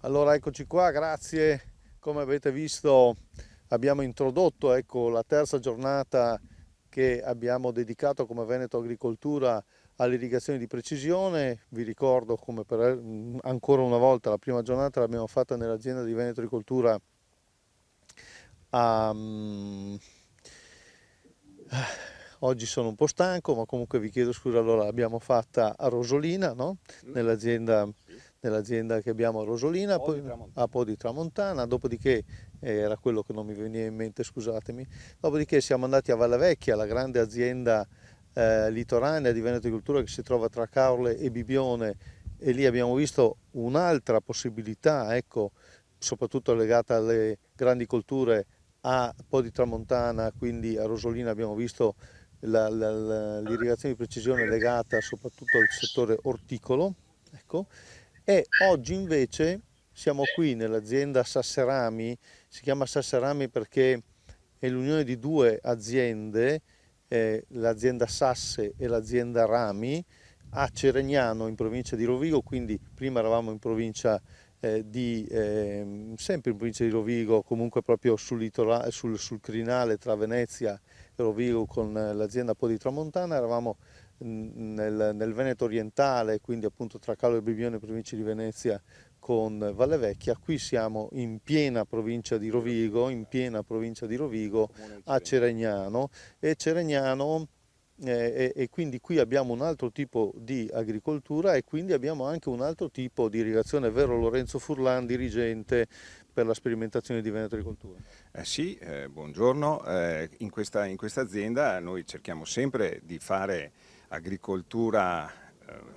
Allora eccoci qua, grazie. Come avete visto abbiamo introdotto, ecco, la terza giornata che abbiamo dedicato come Veneto Agricoltura all'irrigazione di precisione. Vi ricordo come ancora una volta la prima giornata l'abbiamo fatta nell'azienda di Veneto Agricoltura a, oggi sono un po' stanco, ma comunque vi chiedo scusa, allora l'abbiamo fatta a Rosolina, no? Nell'azienda Sì. nell'azienda che abbiamo a Rosolina, Po' di poi a tramontana. Po' di Tramontana, dopodiché era quello che non mi veniva in mente, scusatemi, dopodiché siamo andati a Vallavecchia, la grande azienda litoranea di Veneto Agricoltura che si trova tra Caorle e Bibione, e lì abbiamo visto un'altra possibilità, ecco, soprattutto legata alle grandi colture. A Po' di Tramontana, quindi a Rosolina, abbiamo visto l'irrigazione di precisione legata soprattutto al settore orticolo, ecco. E oggi invece siamo qui nell'azienda Sasserami. Si chiama Sasserami perché è l'unione di due aziende, l'azienda Sasse e l'azienda Rami, a Ceregnano in provincia di Rovigo. Quindi prima eravamo in provincia sempre in provincia di Rovigo, comunque proprio sul crinale tra Venezia e Rovigo, con l'azienda Po' di Tramontana. Eravamo nel Veneto orientale, quindi appunto tra Calo e Bibione, provincia di Venezia, con Valle Vecchia. Qui siamo in piena provincia di Di Rovigo, Rovigo, esatto. Comune di a Ceregnano. Ceregnano. E Ceregnano, e quindi qui abbiamo un altro tipo di agricoltura, e quindi abbiamo anche un altro tipo di irrigazione, è vero Lorenzo Furlan, dirigente per la sperimentazione di Veneto Agricoltura? Sì, buongiorno. In questa azienda noi cerchiamo sempre di fare agricoltura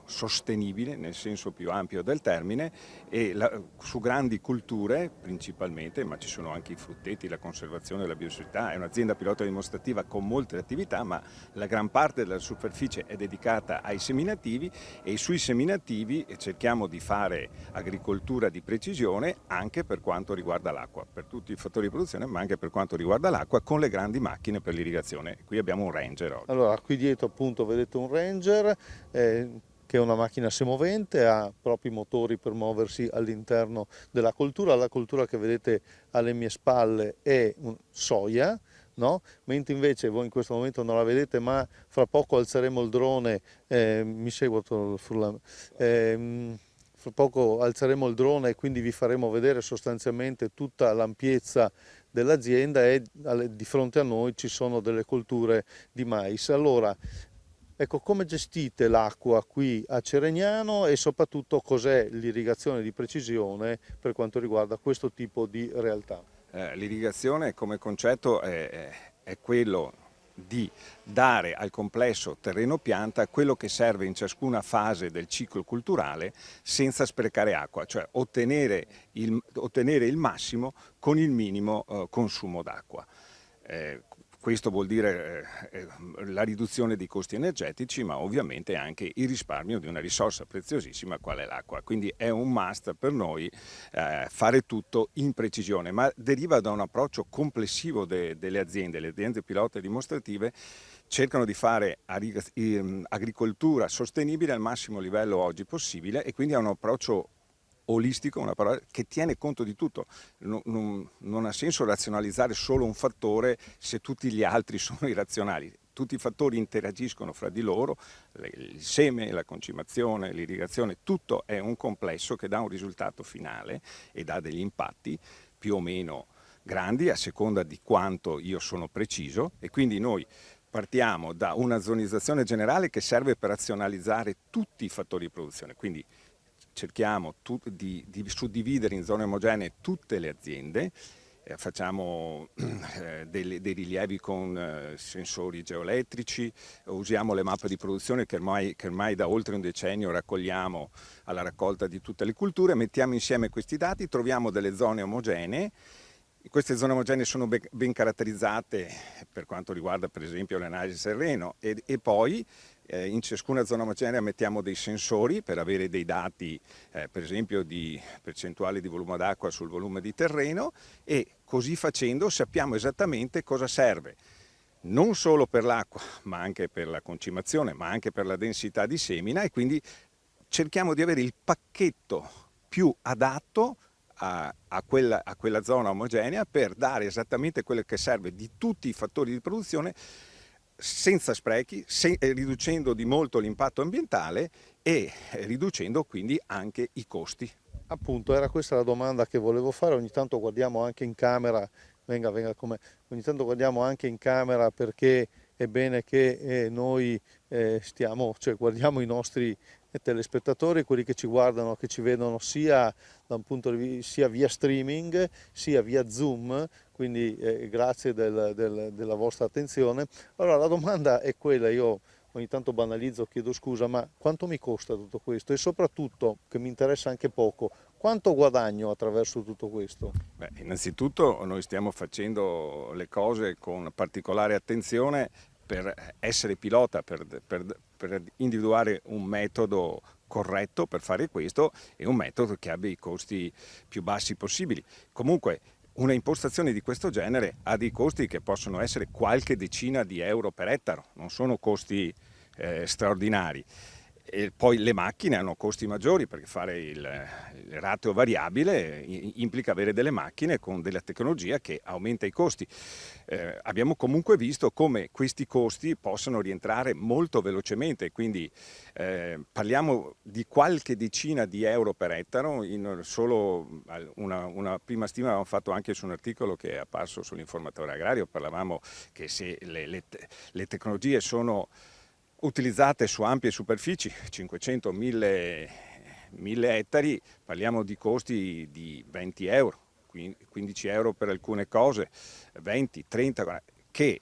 sostenibile nel senso più ampio del termine e su grandi culture principalmente, ma ci sono anche i frutteti, la conservazione, la biodiversità. È un'azienda pilota dimostrativa con molte attività, ma la gran parte della superficie è dedicata ai seminativi e sui seminativi cerchiamo di fare agricoltura di precisione anche per quanto riguarda l'acqua, per tutti i fattori di produzione, ma anche per quanto riguarda l'acqua con le grandi macchine per l'irrigazione. Qui abbiamo un Ranger oggi. Allora, qui dietro appunto vedete un Ranger, che è una macchina semovente, ha propri motori per muoversi all'interno della coltura. La coltura che vedete alle mie spalle è soia, no? Mentre invece voi in questo momento non la vedete, ma fra poco alzeremo il drone, mi seguo Furlan. Fra poco alzeremo il drone e quindi vi faremo vedere sostanzialmente tutta l'ampiezza dell'azienda, e di fronte a noi ci sono delle colture di mais. Allora, ecco, come gestite l'acqua qui a Ceregnano, e soprattutto cos'è l'irrigazione di precisione per quanto riguarda questo tipo di realtà? L'irrigazione come concetto è quello di dare al complesso terreno pianta quello che serve in ciascuna fase del ciclo culturale senza sprecare acqua, cioè ottenere il massimo con il minimo consumo d'acqua. Questo vuol dire la riduzione dei costi energetici, ma ovviamente anche il risparmio di una risorsa preziosissima qual è l'acqua. Quindi è un must per noi fare tutto in precisione, ma deriva da un approccio complessivo delle aziende. Le aziende pilota dimostrative cercano di fare agricoltura sostenibile al massimo livello oggi possibile e quindi ha un approccio olistico, una parola che tiene conto di tutto. Non ha senso razionalizzare solo un fattore se tutti gli altri sono irrazionali. Tutti i fattori interagiscono fra di loro, il seme, la concimazione, l'irrigazione, tutto è un complesso che dà un risultato finale e dà degli impatti più o meno grandi a seconda di quanto io sono preciso, e quindi noi partiamo da una zonizzazione generale che serve per razionalizzare tutti i fattori di produzione. Quindi cerchiamo di suddividere in zone omogenee tutte le aziende, facciamo dei rilievi con sensori geoelettrici, usiamo le mappe di produzione che ormai da oltre un decennio raccogliamo alla raccolta di tutte le culture, mettiamo insieme questi dati, troviamo delle zone omogenee. Queste zone omogenee sono ben caratterizzate per quanto riguarda per esempio l'analisi terreno e poi in ciascuna zona omogenea mettiamo dei sensori per avere dei dati per esempio di percentuale di volume d'acqua sul volume di terreno, e così facendo sappiamo esattamente cosa serve non solo per l'acqua ma anche per la concimazione, ma anche per la densità di semina, e quindi cerchiamo di avere il pacchetto più adatto a quella zona omogenea per dare esattamente quello che serve di tutti i fattori di produzione senza sprechi, riducendo di molto l'impatto ambientale e riducendo quindi anche i costi. Appunto, era questa la domanda che volevo fare. Ogni tanto guardiamo anche in camera, venga come, ogni tanto guardiamo anche in camera perché è bene che noi cioè guardiamo i nostri telespettatori, quelli che ci guardano, che ci vedono sia da un punto di vista, sia via streaming, sia via Zoom, quindi grazie della vostra attenzione. Allora la domanda è quella, io ogni tanto banalizzo, chiedo scusa, ma quanto mi costa tutto questo? E soprattutto, che mi interessa anche poco, quanto guadagno attraverso tutto questo? Beh, innanzitutto noi stiamo facendo le cose con particolare attenzione per essere pilota, per individuare un metodo corretto per fare questo e un metodo che abbia i costi più bassi possibili. Comunque una impostazione di questo genere ha dei costi che possono essere qualche decina di euro per ettaro, non sono costi straordinari. E poi le macchine hanno costi maggiori perché fare il rateo variabile implica avere delle macchine con della tecnologia che aumenta i costi. Abbiamo comunque visto come questi costi possano rientrare molto velocemente, quindi parliamo di qualche decina di euro per ettaro, in solo una prima stima avevamo fatto anche su un articolo che è apparso sull'Informatore Agrario, parlavamo che se le tecnologie sono utilizzate su ampie superfici, 500-1000 ettari, parliamo di costi di 20 euro, 15 euro per alcune cose, 20, 30, che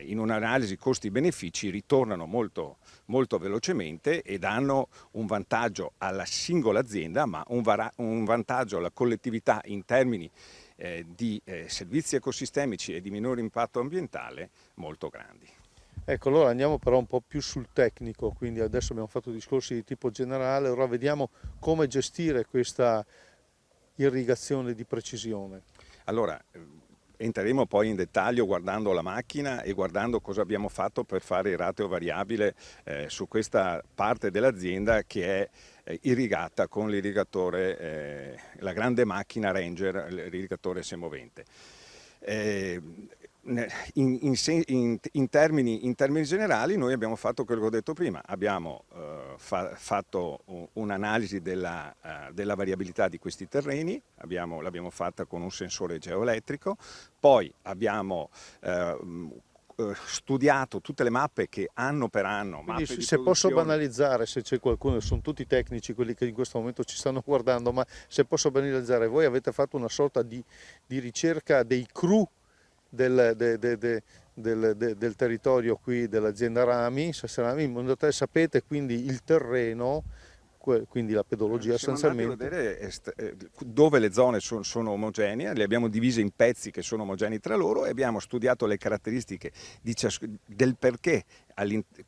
in un'analisi costi-benefici ritornano molto, molto velocemente e danno un vantaggio alla singola azienda, ma un vantaggio alla collettività in termini di servizi ecosistemici e di minore impatto ambientale molto grandi. Ecco, allora andiamo però un po' più sul tecnico, quindi adesso abbiamo fatto discorsi di tipo generale, ora vediamo come gestire questa irrigazione di precisione. Allora, entreremo poi in dettaglio guardando la macchina e guardando cosa abbiamo fatto per fare il rateo variabile su questa parte dell'azienda che è irrigata con l'irrigatore, la grande macchina Ranger, l'irrigatore semovente. In termini generali noi abbiamo fatto quello che ho detto prima, abbiamo fatto un'analisi della variabilità di questi terreni, l'abbiamo fatta con un sensore geoelettrico, poi abbiamo studiato tutte le mappe che anno per anno. Quindi se posso banalizzare, se c'è qualcuno, sono tutti tecnici quelli che in questo momento ci stanno guardando, ma se posso banalizzare, voi avete fatto una sorta di ricerca dei cru del territorio qui dell'azienda Rami, in modo tale sapete quindi il terreno, quindi la pedologia sostanzialmente. Siamo andati a vedere dove le zone sono omogenee, le abbiamo divise in pezzi che sono omogenei tra loro e abbiamo studiato le caratteristiche del perché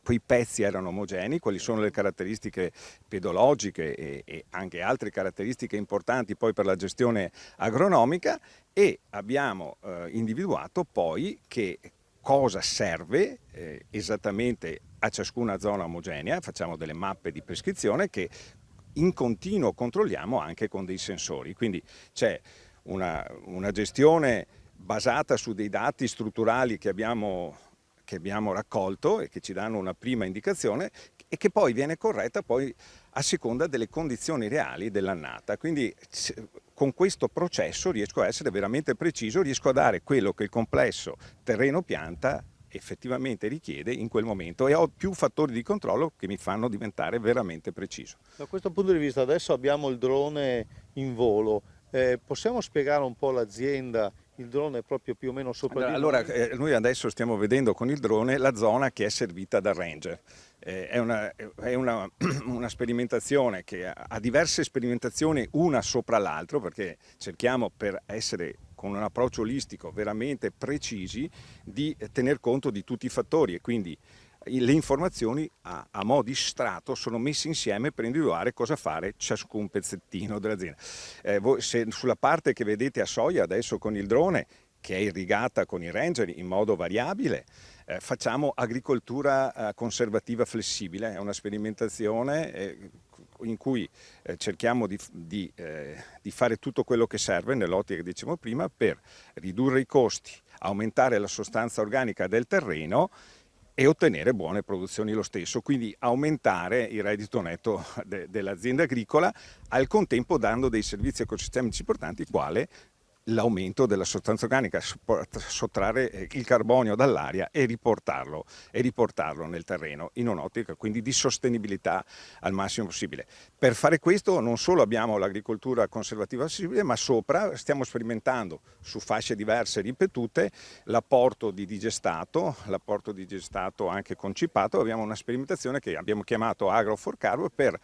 quei pezzi erano omogenei, quali sono le caratteristiche pedologiche e anche altre caratteristiche importanti poi per la gestione agronomica e abbiamo individuato poi che cosa serve esattamente a ciascuna zona omogenea, facciamo delle mappe di prescrizione che in continuo controlliamo anche con dei sensori, quindi c'è una gestione basata su dei dati strutturali che abbiamo raccolto e che ci danno una prima indicazione e che poi viene corretta poi a seconda delle condizioni reali dell'annata. Quindi con questo processo riesco a essere veramente preciso, riesco a dare quello che il complesso terreno-pianta effettivamente richiede in quel momento e ho più fattori di controllo che mi fanno diventare veramente preciso. Da questo punto di vista adesso abbiamo il drone in volo, possiamo spiegare un po' l'azienda? Il drone è proprio più o meno sopra di allora, noi. noi adesso stiamo vedendo con il drone la zona che è servita dal Ranger. È una sperimentazione che ha diverse sperimentazioni una sopra l'altra perché cerchiamo per essere con un approccio olistico veramente precisi di tener conto di tutti i fattori e quindi le informazioni a mo' di strato sono messe insieme per individuare cosa fare ciascun pezzettino dell'azienda. Sulla parte che vedete a Soia adesso con il drone che è irrigata con i Ranger in modo variabile, facciamo agricoltura conservativa flessibile, è una sperimentazione in cui cerchiamo di fare tutto quello che serve nell'ottica che dicevamo prima per ridurre i costi, aumentare la sostanza organica del terreno e ottenere buone produzioni lo stesso, quindi aumentare il reddito netto dell'azienda agricola, al contempo dando dei servizi ecosistemici importanti quale l'aumento della sostanza organica, sottrarre il carbonio dall'aria e riportarlo nel terreno in un'ottica quindi di sostenibilità al massimo possibile. Per fare questo non solo abbiamo l'agricoltura conservativa accessibile, ma sopra stiamo sperimentando su fasce diverse ripetute l'apporto di digestato anche concipato. Abbiamo una sperimentazione che abbiamo chiamato Agro for Carb per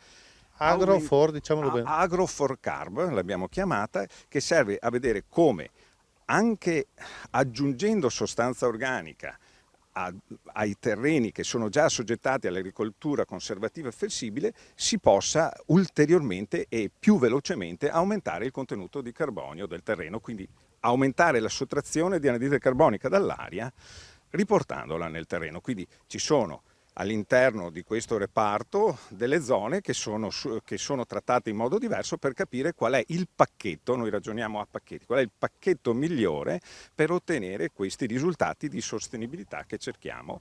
diciamolo bene. Agro for Carb l'abbiamo chiamata, che serve a vedere come anche aggiungendo sostanza organica ai terreni che sono già assoggettati all'agricoltura conservativa e flessibile si possa ulteriormente e più velocemente aumentare il contenuto di carbonio del terreno, quindi aumentare la sottrazione di anidride carbonica dall'aria riportandola nel terreno. Quindi ci sono all'interno di questo reparto delle zone che sono trattate in modo diverso per capire qual è il pacchetto, noi ragioniamo a pacchetti, qual è il pacchetto migliore per ottenere questi risultati di sostenibilità che cerchiamo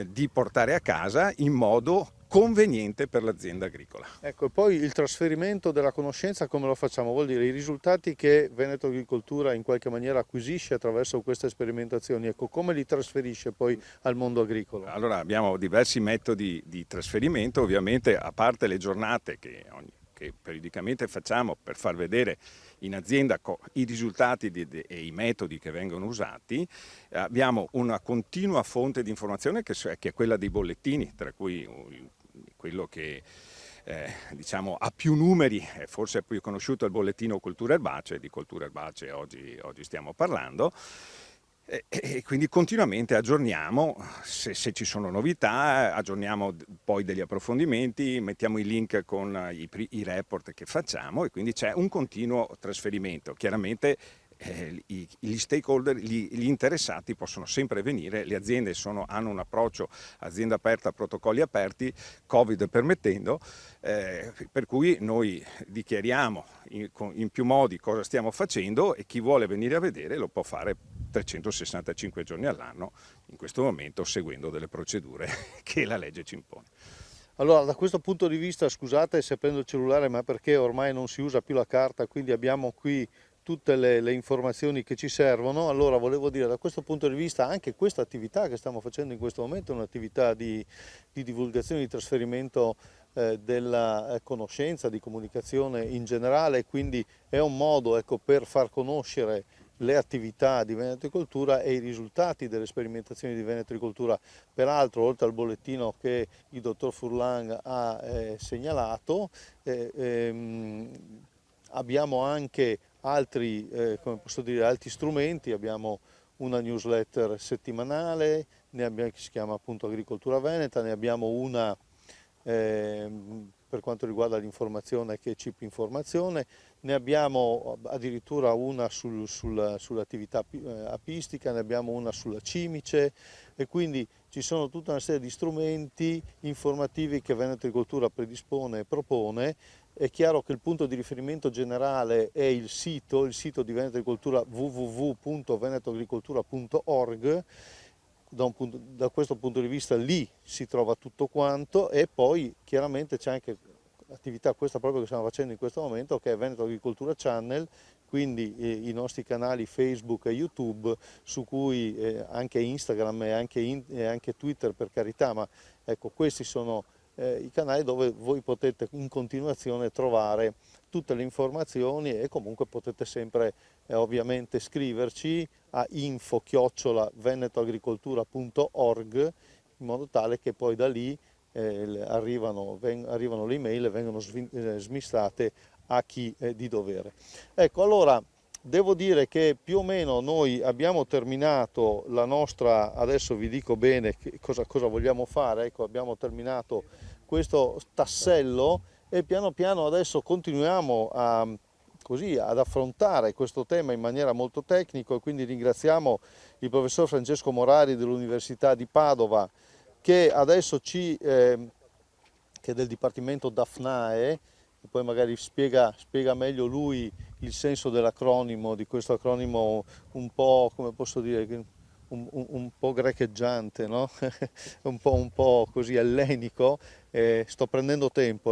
di portare a casa in modo conveniente per l'azienda agricola. Ecco, e poi il trasferimento della conoscenza come lo facciamo? Vuol dire i risultati che Veneto Agricoltura in qualche maniera acquisisce attraverso queste sperimentazioni, ecco, come li trasferisce poi al mondo agricolo? Allora abbiamo diversi metodi di trasferimento, ovviamente a parte le giornate che periodicamente facciamo per far vedere in azienda i risultati e i metodi che vengono usati, abbiamo una continua fonte di informazione che è quella dei bollettini, tra cui quello che diciamo ha più numeri, forse è più conosciuto il bollettino Cultura Erbacee, di Cultura Erbacee oggi stiamo parlando. E quindi continuamente aggiorniamo se ci sono novità, aggiorniamo poi degli approfondimenti, mettiamo i link con i report che facciamo e quindi c'è un continuo trasferimento. Chiaramente gli stakeholder, gli interessati possono sempre venire, le aziende hanno un approccio azienda aperta, protocolli aperti, Covid permettendo, per cui noi dichiariamo in più modi cosa stiamo facendo e chi vuole venire a vedere lo può fare 365 giorni all'anno, in questo momento seguendo delle procedure che la legge ci impone. Allora, da questo punto di vista, scusate se prendo il cellulare, ma perché ormai non si usa più la carta, quindi abbiamo qui tutte le informazioni che ci servono. Allora, volevo dire, da questo punto di vista, anche questa attività che stiamo facendo in questo momento è un'attività di divulgazione, di trasferimento della conoscenza, di comunicazione in generale, quindi è un modo, ecco, per far conoscere le attività di Veneto Agricoltura e i risultati delle sperimentazioni di Veneto Agricoltura. Peraltro, oltre al bollettino che il dottor Furlan ha segnalato, abbiamo anche altri, come posso dire, altri strumenti. Abbiamo una newsletter settimanale, che si chiama appunto Agricoltura Veneta, ne abbiamo una per quanto riguarda l'informazione che è Chip Informazione, ne abbiamo addirittura una sull'attività apistica, ne abbiamo una sulla cimice e quindi ci sono tutta una serie di strumenti informativi che Veneto Agricoltura predispone e propone. È chiaro che il punto di riferimento generale è il sito di Veneto Agricoltura, www.venetoagricoltura.org. Da questo punto di vista lì si trova tutto quanto e poi chiaramente c'è anche l'attività questa proprio che stiamo facendo in questo momento, che è Veneto Agricoltura Channel, quindi i nostri canali Facebook e YouTube, su cui anche Instagram e anche Twitter, per carità, ma ecco, questi sono i canali dove voi potete in continuazione trovare tutte le informazioni e comunque potete sempre ovviamente scriverci a info@venetoagricoltura.org, in modo tale che poi da lì arrivano le email e vengono smistate a chi è di dovere. Ecco, allora devo dire che più o meno noi abbiamo terminato la nostra, adesso vi dico bene cosa vogliamo fare, ecco, abbiamo terminato questo tassello e piano piano adesso continuiamo ad affrontare questo tema in maniera molto tecnica e quindi ringraziamo il professor Francesco Morari dell'Università di Padova che adesso ci che è del Dipartimento DAFNAE, e poi magari spiega meglio lui il senso dell'acronimo, di questo acronimo un po', come posso dire, un po' grecheggiante, no? un po' così ellenico. Sto prendendo tempo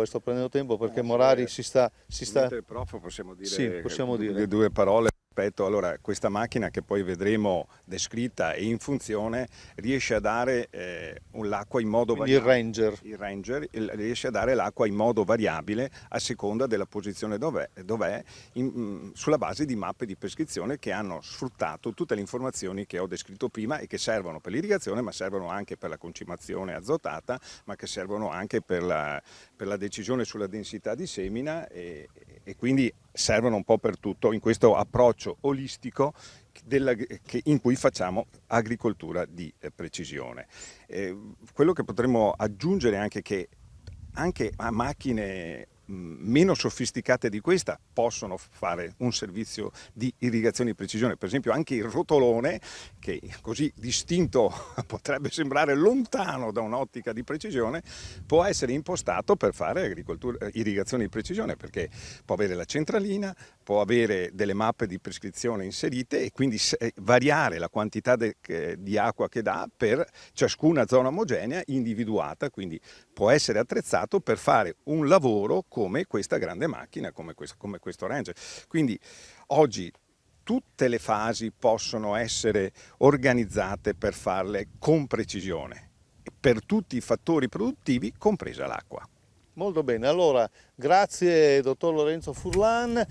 perché Morari si sta... Mentre il prof possiamo dire, Sì, possiamo dire. due parole rispetto. Allora, questa macchina che poi vedremo descritta e in funzione riesce a dare l'acqua in modo Quindi variabile. il Ranger. Riesce a dare l'acqua in modo variabile a seconda della posizione dov'è sulla base di mappe di prescrizione che hanno sfruttato tutte le informazioni che ho descritto prima e che servono per l'irrigazione, ma servono anche per la concimazione azotata, ma che servono anche per la decisione sulla densità di semina e quindi servono un po' per tutto in questo approccio olistico in cui facciamo agricoltura di precisione. Quello che potremmo aggiungere è che anche a macchine meno sofisticate di questa possono fare un servizio di irrigazione di precisione. Per esempio anche il rotolone, che così distinto potrebbe sembrare lontano da un'ottica di precisione, può essere impostato per fare irrigazione di precisione, perché può avere la centralina, può avere delle mappe di prescrizione inserite e quindi variare la quantità di acqua che dà per ciascuna zona omogenea individuata, quindi può essere attrezzato per fare un lavoro come questa grande macchina, come questo Ranger. Quindi oggi tutte le fasi possono essere organizzate per farle con precisione, per tutti i fattori produttivi, compresa l'acqua. Molto bene, allora grazie dottor Lorenzo Furlan.